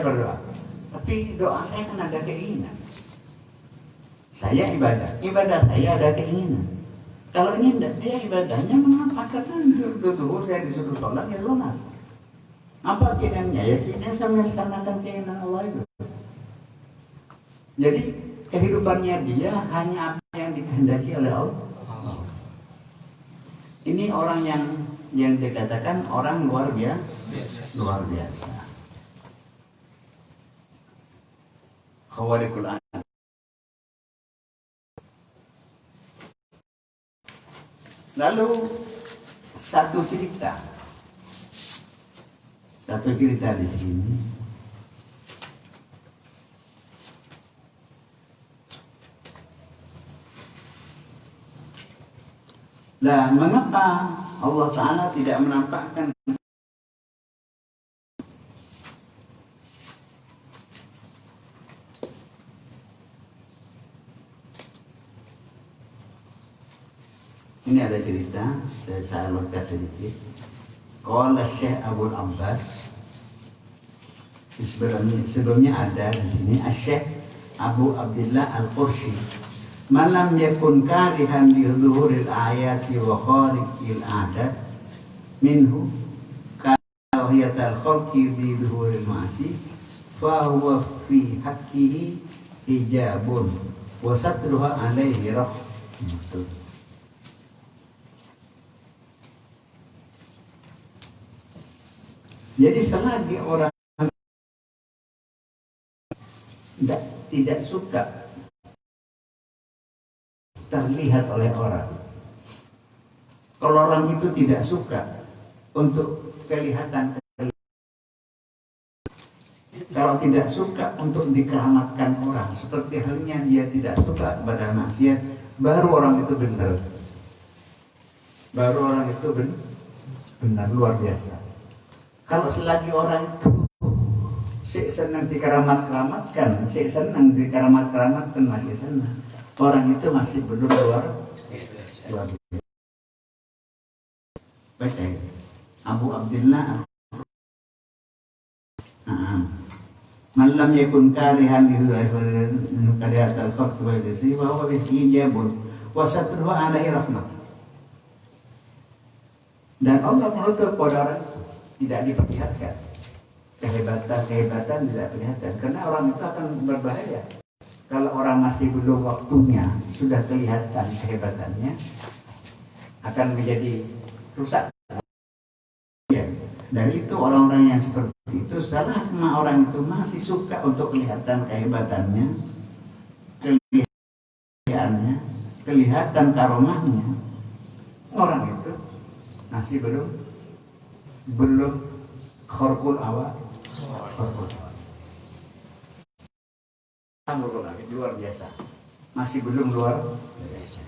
berdoa, tapi doa saya kan ada keinginan. Saya ibadah saya ada keinginan. Kalau ini tidak, dia ibadahnya mengapa? Karena dulu saya disuruh sholat, ya sholat. Apa keinginannya? Ya keinginan saya melaksanakan keinginan Allah itu. Jadi kehidupannya dia hanya apa yang dikehendaki oleh Allah. Ini orang yang dikatakan orang luar biasa. Khawarikul Adat. Lalu satu cerita di sini. Nah, mengapa Allah Ta'ala tidak menampakkan ini ada cerita, saya baca sedikit. Qala Syekh Abul Abbas, sebelumnya ada di sini Syekh Abu Abdullah Al-Qurshi. Malam yakun karihan li dhuhuril ayati wa khariqil adat minhu karahiyatal khalqi bi dhuhuril ma'asi fa huwa fi haqqihi hijabun wa satruha alaihi rahmatun. Jadi selagi orang tidak suka terlihat oleh orang, kalau orang itu tidak suka untuk kelihatan, kalau tidak suka untuk dikeramatkan orang, seperti halnya dia tidak suka kepada maksiat, baru orang itu benar, luar biasa. Kalau selagi orang itu senang dikeramat-keramatkan, masih senang, orang itu masih belum luar biasa. Baca Abu Abdullah Malam yakun karihan karihatal khalq wa yadsi wa huwa bihi jabun wa satruhu alaihi rahmat. Dan Allah menutup pada orang tidak diperlihatkan, kehebatan tidak kelihatan, karena orang itu akan berbahaya. Kalau orang masih belum waktunya sudah kelihatan kehebatannya, akan menjadi rusak. Ya. Dan itu orang-orang yang seperti itu, selama orang itu masih suka untuk kelihatan kehebatannya, kelihatan karomahnya, orang itu masih belum khorkul awal. Luar biasa, masih belum luar biasa.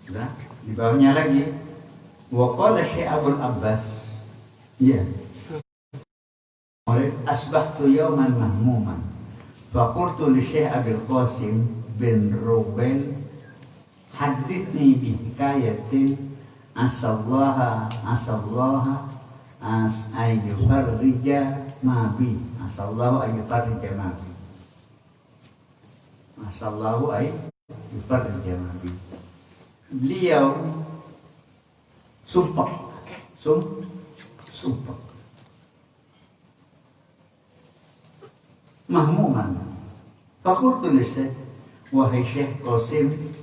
Sudah di bawahnya lagi waqala Syekh Abul Abbas, ya, asbahtu yawman mahmuman faqultu li Syekh Abil Qasim bin Ruben hadithni bi hikayatin asallaha ayyufarrija mabi asallahu ayyufarrija mabi beliau sumpah mahmuman fakultu li Syekh, wahai Syekh Qasim,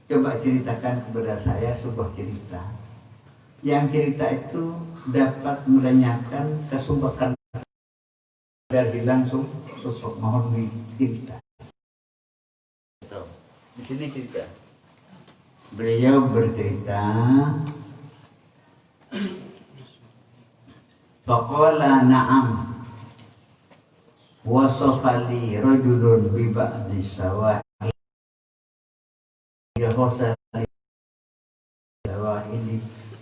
coba ceritakan kepada saya sebuah cerita yang cerita itu dapat melenyapkan kesubakan dan hilang sosok. Mohon cerita. Di sini cerita. Beliau bercerita, faqala na'am wasafali rajulun bi ba'di sawahili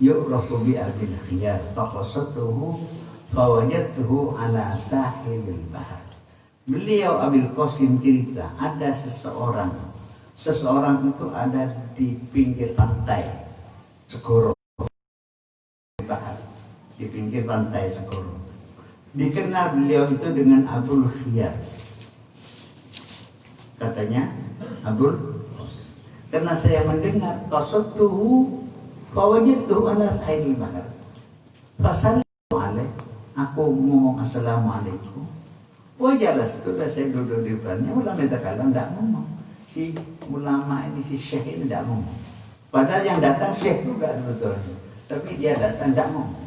yu'rafu bi abil khiyar faqasatuhu fawajadtuhu ala sahilil bahar. Beliau Abil Qasim cerita, ada seseorang itu ada di pinggir pantai Segoro, di pinggir pantai Segoro. Dikenal beliau itu dengan Abul Khiyar, katanya Abul, karena saya mendengar qasatuhu fawajadtuhu ala sahilil bahar. Fasallimu alaih, aku ngomong assalamualaikum. Wajalas, sudah saya duduk di depannya. Ulama takalam tidak ngomong. Si ulama ini, si syekh ini tidak ngomong. Padahal yang datang syekh juga sebetulnya, tapi dia datang tidak ngomong.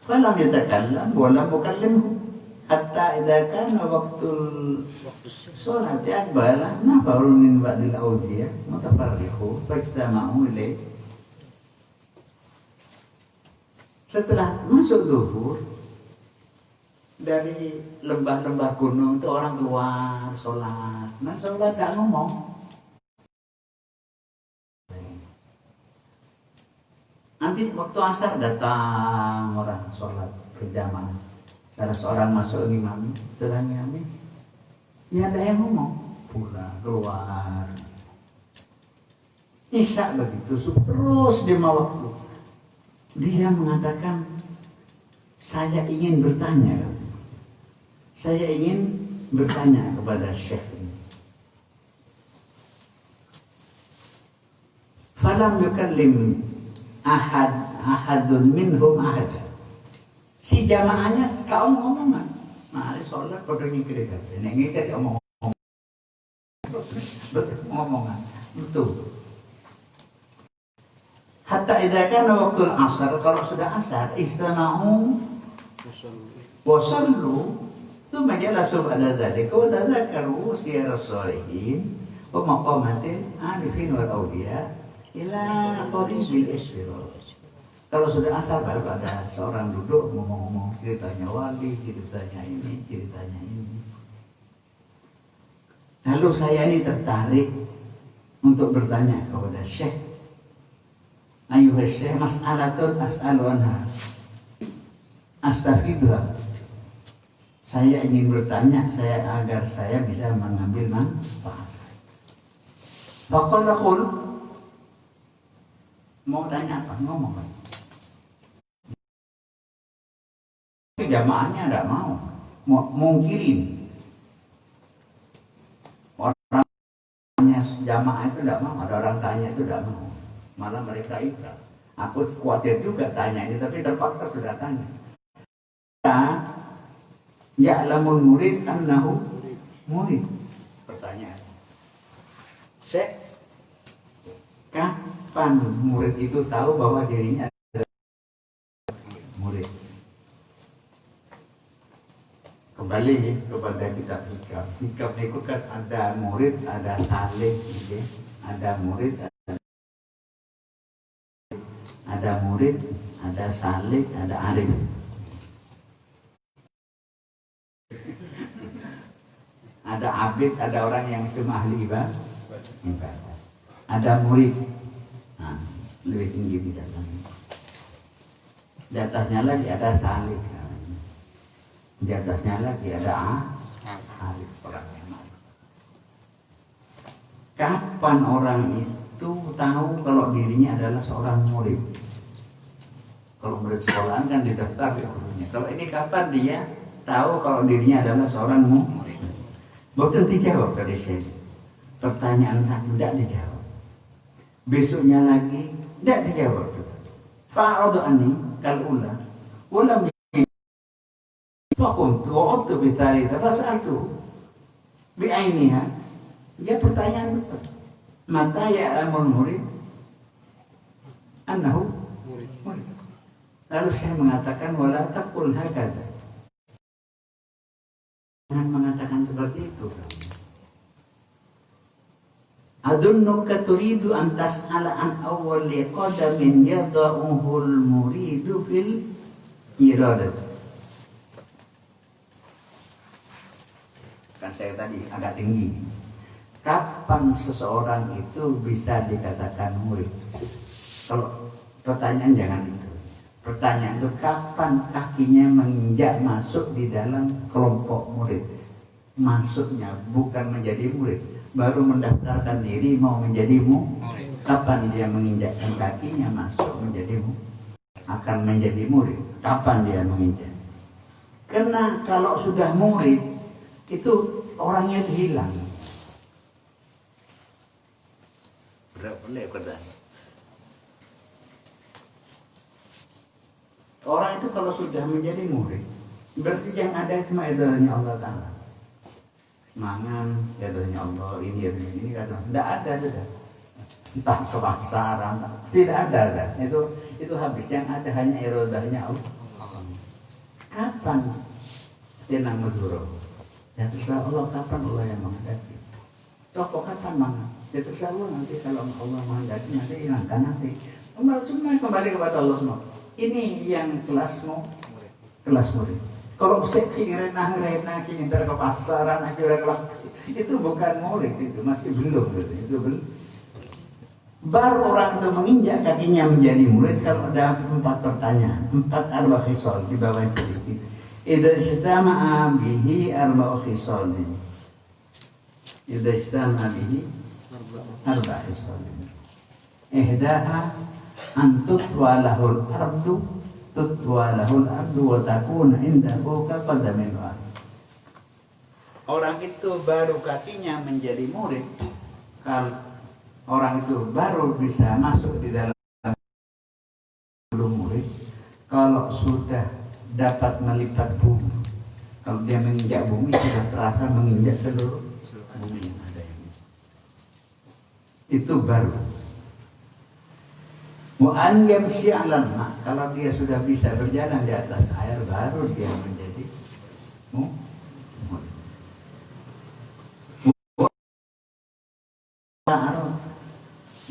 Falam yatakallam wa lam yukallimhu hatta idza kana waqtul sholati aqbala nafarun min ba'dil awdiyah mutafarriqu fajtama'u ilaih. Setelah masuk zuhur, dari lembah-lembah gunung itu orang keluar sholat. Nah sholat gak ngomong. Nanti waktu asar datang orang sholat berjamaah. Salah seorang masuk imam, setelah imam, ya ada yang ngomong, pulang keluar. Isya begitu, terus 5 waktu. Dia mengatakan, saya ingin bertanya. Saya ingin bertanya kepada Syekh ini. Falam yukallim ahadun minhum ahad. Si jamaahnya kaum ngomongan. Nah, sholat pada ngikir kan. Ini kasih omong-omong. Betul ngomongan. Betul. Hatta idza kana waqtul asar, kalau sudah asar istama'u wa sallu thumma jalasu ba'da dzalika wa tadzakaru siyar as-salihin wa maqamatil arifin wal awliya ila qaribil isfirah. Kalau sudah asar baru ada seorang duduk ngomong-ngomong ceritanya wali, ceritanya ini. Lalu saya ini tertarik untuk bertanya kepada Syekh, ayuhai Syekh, mas'alatun as'alu anha astafidha. Saya ingin bertanya agar saya bisa mengambil manfaat. Faqala qul, mau tanya apa? Ngomong. Jamaahnya tidak mau mungkirin. Orangnya jamaah itu tidak mau, ada orang tanya itu tidak mau. Malah mereka ikhlas. Aku khawatir juga tanya ini, tapi terpaksa sudah tanya. Ya'lamul murid annahu murid. Pertanyaan. Syekh, kapan murid itu tahu bahwa dirinya adalah murid? Kembali kepada kitab hikam. Hikam itu kan ada murid, ada salik, ada murid, ada salik, ada arif. Ada abid, ada orang yang cuma ahli ibadah. Ada murid. Nah, lebih tinggi bidatannya. Di atasnya lagi ada salik. Di atasnya lagi ada arif, orang yang mau. Kapan orang itu tahu kalau dirinya adalah seorang murid? Kalau murid sekolahan kan didaftar ya gurunya. Kalau ini kapan dia tahu kalau dirinya adalah seorang murid? Bukan dijawab tadi saya. Pertanyaan satu tidak dijawab. Besoknya lagi tidak dijawab. Fa'adu anni kal'ula walam fakuntu wa'udtu bithalita fas'altu bi'ainiha. Dia pertanyaan betul. Mata ya'lamul murid annahu murid. Lalu saya mengatakan wala taqul hakadha. Jangan mengatakan seperti itu. Adunnuka turidu an tas'ala an awwali qadamin yada'uhul muridu fil iradat. Kan saya tadi agak tinggi. Kapan seseorang itu bisa dikatakan murid? Kalau pertanyaan jangan itu. Pertanyaan itu kapan kakinya menginjak masuk di dalam kelompok murid? Masuknya bukan menjadi murid, baru mendaftarkan diri mau menjadi murid. Kapan dia menginjakkan kakinya masuk menjadi murid? Akan menjadi murid. Kapan dia menginjak? Karena kalau sudah murid itu orangnya hilang. Berapa? Orang itu kalau sudah menjadi murid, berarti yang ada cuma ridhonya Allah Ta'ala. Mangan, ridhonya Allah, ini kata, tidak ada sudah. Entah kebasaran, tidak ada. Itu habis, yang ada hanya ridhonya Allah. kapan tenang mazuro? Ya terserah Allah kapan Allah yang menghendaki. Toh kapan mana? Ya terserah Allah nanti kalau Allah menghendaki nanti hilangkan nanti. Semua kembali kepada Allah semua. Ini yang kelasmu, kelas murid. Kalau saya renah kini terkepasaran akhirnya kelas itu bukan murid, itu masih belum gitu. Itu belum. Baru orang itu menginjak kakinya menjadi murid kalau ada 4 pertanyaan, 4 arba khisal di bawah sedikit. Idza ijtama'a bihi arba khisal. Idza ijtama'a bihi arba khisal. Ihdaha an tutwa lahul ardu wa takuna indahu kaqadamin wa. Orang itu baru kakinya menjadi murid kalau orang itu baru bisa masuk di dalam murid kalau sudah dapat melipat bumi. Kalau dia menginjak bumi sudah terasa menginjak seluruh bumi yang ada ini. Itu baru. Wa an yamshi 'alal ma, kalau dia sudah bisa berjalan di atas air baru dia menjadi murid.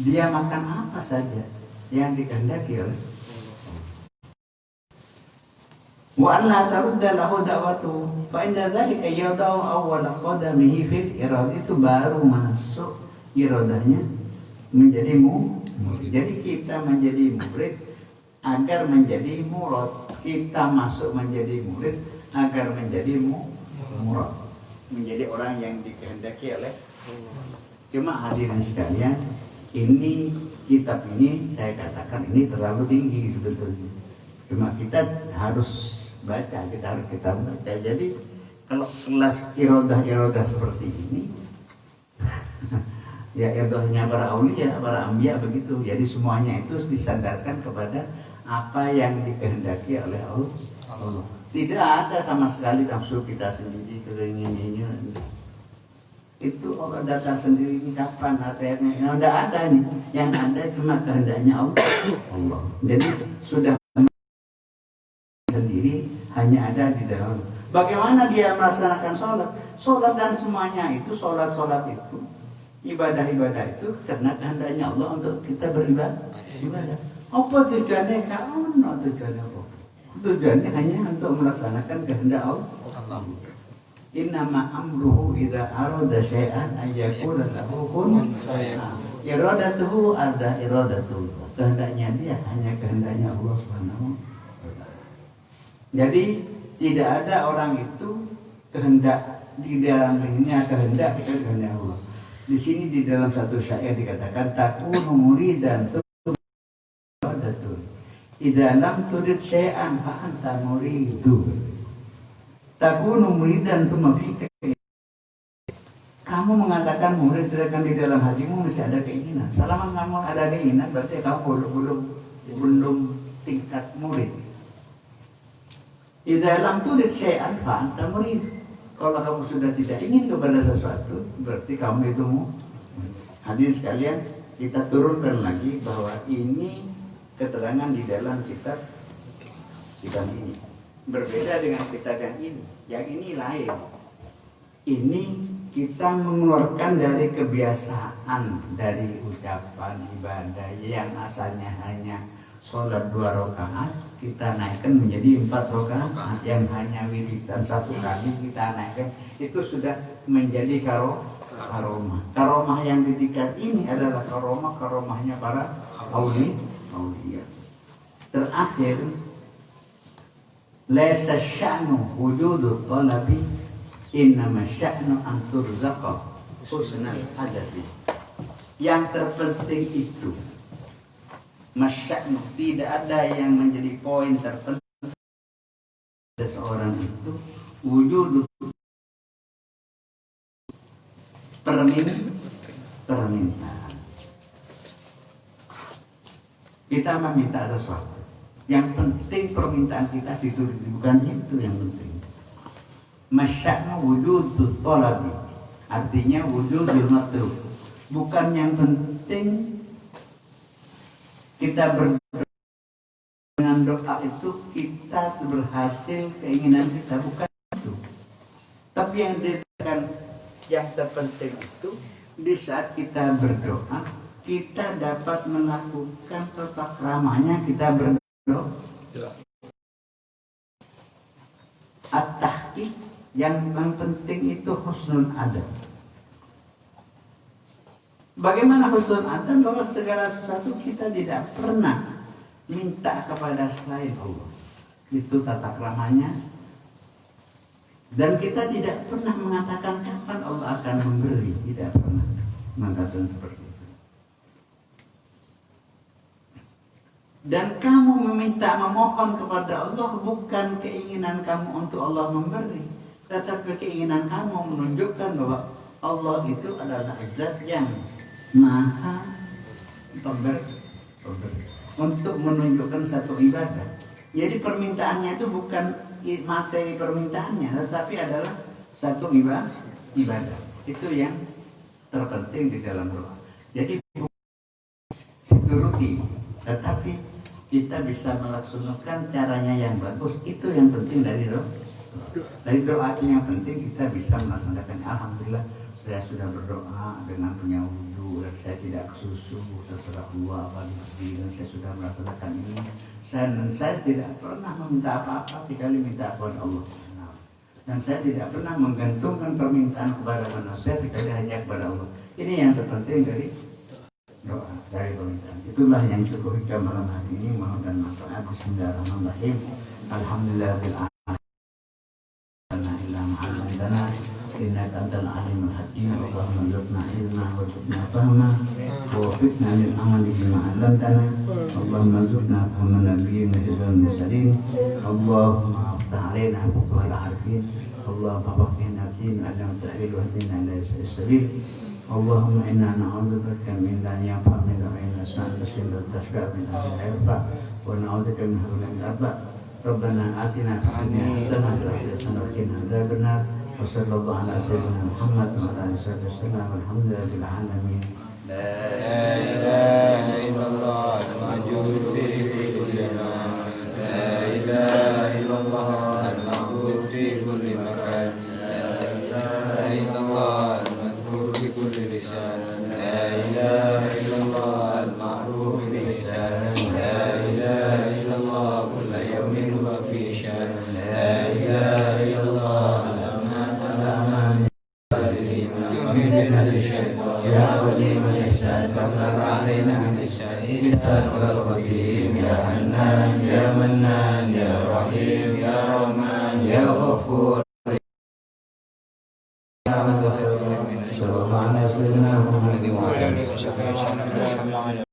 Dia makan apa saja yang dikehendaki oleh wa alla tarudda lahu da'watu fa inda dzalika yadau awwal qadamihi fil irad, itu baru masuk iradahnya menjadi murid. Jadi kita menjadi murid agar menjadi murad, kita masuk menjadi murid agar menjadi murad, menjadi orang yang dikehendaki oleh. Cuma hadirin sekalian, ini kitab ini saya katakan ini terlalu tinggi sebetulnya. Cuma kita harus baca, kita baca. Jadi kalau kelas irodah seperti ini, ya irodahnya para aulia, para anbiya begitu. Jadi semuanya itu disandarkan kepada apa yang dikehendaki oleh Allah. Tidak ada sama sekali nafsu kita sendiri, keinginannya. Itu Allah datang sendiri ini kapan hatinya? Yang tidak ada nih, yang ada cuma kehendaknya Allah. Jadi sudah sendiri hanya ada di dalam. Bagaimana dia melaksanakan sholat? Sholat dan semuanya itu sholat itu, ibadah itu karena kehendaknya Allah untuk kita beribadah. Apa tujuannya? Karena tujuannya apa? Tujuannya hanya untuk melaksanakan kehendak Allah. Innama amruhu idza arada syai'an ayyakuna lahu kun fayakun. Iradatuhu ada iradatu. Kehendaknya dia hanya kehendaknya Allah Subhanahu wa taala. Jadi tidak ada orang itu kehendak di dalam dirinya kehendak Allah. Di sini di dalam satu syair dikatakan takunu muridan iradatu. Idza lam turid syai'an fa anta muridu. Takunu muridan tsumma fika. Kamu mengatakan murid sedangkan di dalam hatimu masih ada keinginan. Selama kamu ada keinginan berarti kamu belum tingkat murid. Idza lam turid syai'an fa anta murid. Kalau kamu sudah tidak ingin kepada sesuatu berarti kamu itu murid. Hadirin sekalian, kita turunkan lagi bahwa ini keterangan di dalam kitab ini. Berbeda dengan kitab yang ini. Yang ini lain. Ini kita mengeluarkan dari kebiasaan, dari ucapan ibadah yang asalnya hanya sholat 2 rakaat, kita naikkan menjadi 4 rakaat. Yang hanya wiridan 1 kali kita naikkan, itu sudah menjadi karomah. Karomah yang di tingkat ini adalah karomahnya para aulia. Terakhir, laisa sya'nu wujudu talabi innama sya'nu an turzaqa husnal adabi. Yang terpenting itu masya'nu, tidak ada yang menjadi poin terpenting seseorang itu wujudu permintaan. Kita meminta sesuatu, yang penting permintaan kita dituruti, bukan itu yang penting. Masya'nu wujudu thalabi, artinya wujudul matlub. Bukan yang penting kita dengan doa itu kita kita berhasil keinginan kita, bukan itu. Tapi yang dikatakan yang terpenting itu di saat kita berdoa, kita dapat melakukan tata keramanya kita berdoa. At-tahqiq yang penting itu husnul adab. Bagaimana husnul adab? Bahwa segala sesuatu kita tidak pernah minta kepada selain Allah. Itu tata keramanya. Dan kita tidak pernah mengatakan kapan Allah akan memberi. Tidak pernah mengatakan seperti itu. Dan kamu memohon kepada Allah bukan keinginan kamu untuk Allah memberi, tetapi keinginan kamu menunjukkan bahwa Allah itu adalah zat yang maha pemberi. Untuk menunjukkan satu ibadah. Jadi permintaannya itu bukan materi permintaannya, tetapi adalah satu ibadah. Itu yang terpenting di dalam doa. Jadi dituruti, tetapi kita bisa melaksanakan caranya yang bagus. Itu yang penting dari doa. Dari doa itu yang penting kita bisa melaksanakan. Alhamdulillah saya sudah berdoa dengan punya wudhu dan saya tidak kesusu, terserah Allah apa dan saya sudah melaksanakan ini. Saya tidak pernah meminta apa-apa kecuali minta kepada Allah. Dan saya tidak pernah menggantungkan permintaan kepada manusia kecuali hanya kepada Allah. Ini yang terpenting dari doa, dari permintaan. Itulah yang cukup kita malam hari ini. Mohon dan manfaat. Bismillahirrahmanirrahim. Alhamdulillahirabbil alamin. Innaka antal alimul hakim. Allahumma rzuqna ilma warzuqna fahma wa waffiqna lil amali bima 'allamtana. Allahumma rzuqna fahma nabiyyin wal mursalin. Allahumma aftah 'alaina futuhal arifin. Allahumma faqihna fi ma 'allamtana wa hdina ila as-sabil. Allahumma inna na'udzubika min la yanfa' min la yasma' wa tashfa' min la yanfa' wa na'udzubika min hawlin arba'. Rabbana atina fid dunya hasanah wa fil akhirati hasanah wa qina adzabannar. Wa sallallahu ala sayyidina Muhammad wa ala alihi wasallam. Walhamdulillahil alamin.
La ilaha illallah al-mawjud fi kulli zaman. La ilaha illallah al-mawjud fi kulli makan. La ilaha illallah al-madhkur fi kulli lisan. La ilaha illallah al-ma'ruf bi lisan. La ilaha illallah kulla yawmin wa fi shan. La ilaha illallah يا ولي من استكبر علينا من إساء والقديم يا حنان يا منان يا رحيم يا رحمن يا غفور يا من ذكر من صلى الله عليه وسلم وعلى آله وصحبه وسلم.